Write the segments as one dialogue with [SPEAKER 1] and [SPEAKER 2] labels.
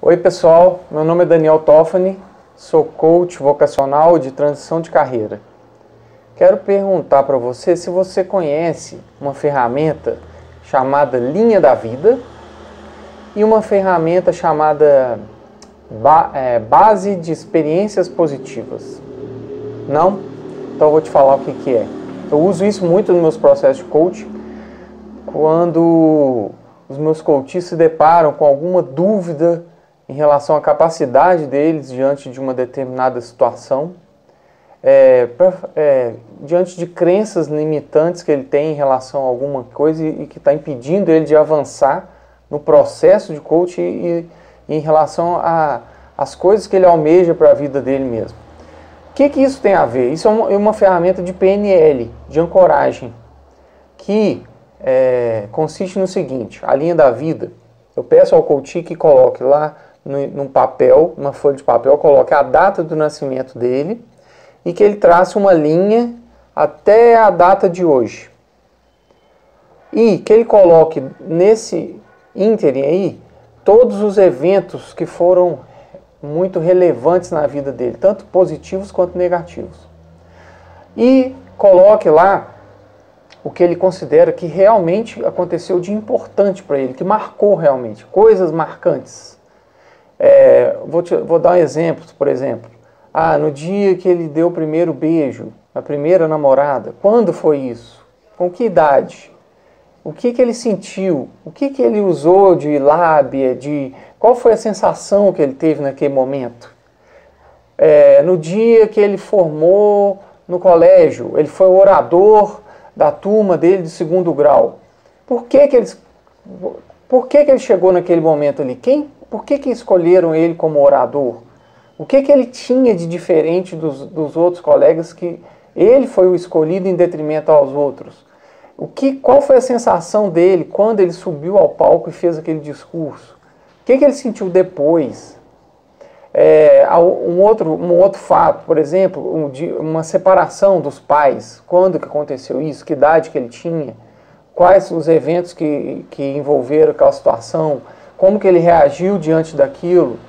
[SPEAKER 1] Oi pessoal, meu nome é Daniel Toffani, sou coach vocacional de transição de carreira. Quero perguntar para você se você conhece uma ferramenta chamada Linha da Vida e uma ferramenta chamada Base de Experiências Positivas. Não? Então eu vou te falar o que é. Eu uso isso muito nos meus processos de coaching, quando os meus coaches se deparam com alguma dúvida em relação à capacidade deles diante de uma determinada situação, diante de crenças limitantes que ele tem em relação a alguma coisa e que está impedindo ele de avançar no processo de coaching e em relação às coisas que ele almeja para a vida dele mesmo. O que isso tem a ver? Isso é uma ferramenta de PNL, de ancoragem, que consiste no seguinte: a linha da vida. Eu peço ao coach que coloque lá num papel, numa folha de papel, coloque a data do nascimento dele e que ele trace uma linha até a data de hoje. E que ele coloque nesse ínterim aí todos os eventos que foram muito relevantes na vida dele, tanto positivos quanto negativos. E coloque lá o que ele considera que realmente aconteceu de importante para ele, que marcou realmente, coisas marcantes. Vou dar um exemplo, por exemplo. No dia que ele deu o primeiro beijo, a primeira namorada, quando foi isso? Com que idade? O que ele sentiu? O que ele usou de lábia? Qual foi a sensação que ele teve naquele momento? No dia que ele formou no colégio, ele foi o orador da turma dele de segundo grau. Por que ele chegou naquele momento ali? Por que escolheram ele como orador? O que ele tinha de diferente dos outros colegas que ele foi o escolhido em detrimento aos outros? Qual foi a sensação dele quando ele subiu ao palco e fez aquele discurso? O que ele sentiu depois? Um outro fato, por exemplo, uma separação dos pais. Quando que aconteceu isso? Que idade que ele tinha? Quais os eventos que envolveram aquela situação? Como que ele reagiu diante daquilo?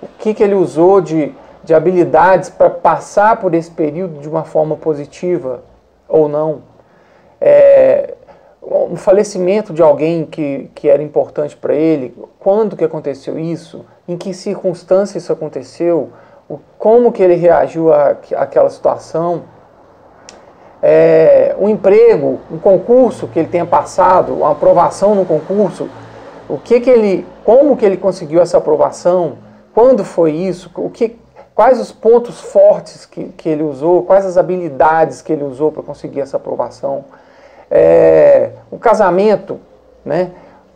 [SPEAKER 1] O que ele usou de habilidades para passar por esse período de uma forma positiva ou não? Um falecimento de alguém que era importante para ele, quando que aconteceu isso? Em que circunstância isso aconteceu? Como que ele reagiu àquela situação? Um emprego, um concurso que ele tenha passado, uma aprovação no concurso, como que ele conseguiu essa aprovação? Quando foi isso? Quais os pontos fortes que ele usou? Quais as habilidades que ele usou para conseguir essa aprovação? O casamento, né?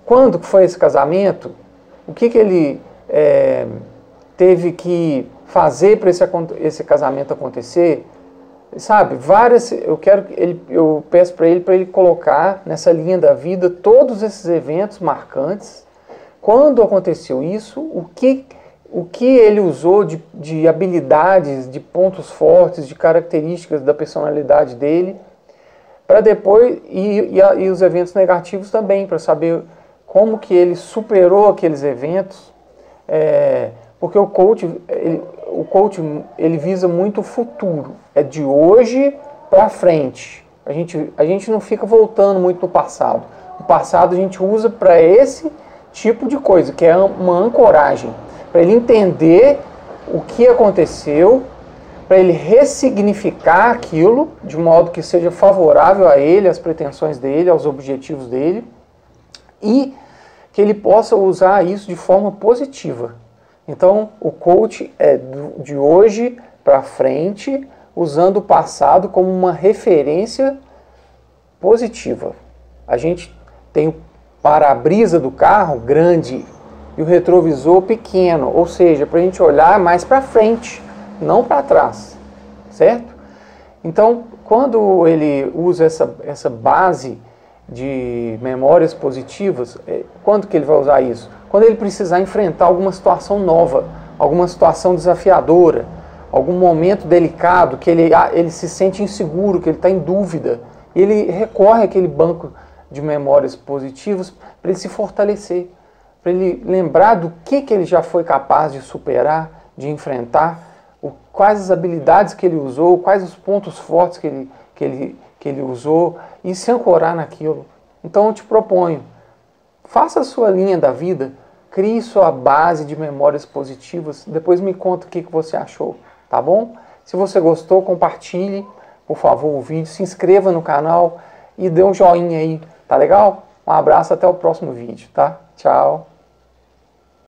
[SPEAKER 1] Quando foi esse casamento? O que ele teve que fazer para esse casamento acontecer? Sabe, eu peço para ele colocar nessa linha da vida todos esses eventos marcantes. Quando aconteceu isso, o que ele usou de habilidades, de pontos fortes, de características da personalidade dele, para depois, e os eventos negativos também, para saber como que ele superou aqueles eventos, porque o coach ele visa muito o futuro, é de hoje para frente. A gente não fica voltando muito no passado. O passado a gente usa para esse tipo de coisa, que é uma ancoragem, para ele entender o que aconteceu, para ele ressignificar aquilo de modo que seja favorável a ele, às pretensões dele, aos objetivos dele, e que ele possa usar isso de forma positiva. Então, o coach é de hoje para frente, usando o passado como uma referência positiva. A gente tem o para-brisa do carro grande e o retrovisor pequeno, ou seja, para a gente olhar mais para frente, não para trás, certo? Então, quando ele usa essa base de memórias positivas, quando que ele vai usar isso? Quando ele precisar enfrentar alguma situação nova, alguma situação desafiadora, algum momento delicado, que ele se sente inseguro, que ele está em dúvida, ele recorre àquele banco de memórias positivas para ele se fortalecer, para ele lembrar do que ele já foi capaz de superar, de enfrentar, quais as habilidades que ele usou, quais os pontos fortes que ele usou e se ancorar naquilo. Então eu te proponho, faça a sua linha da vida, crie sua base de memórias positivas, depois me conta o que você achou, tá bom? Se você gostou, compartilhe, por favor, o vídeo, se inscreva no canal e dê um joinha aí, tá legal? Um abraço, até o próximo vídeo, tá? Tchau!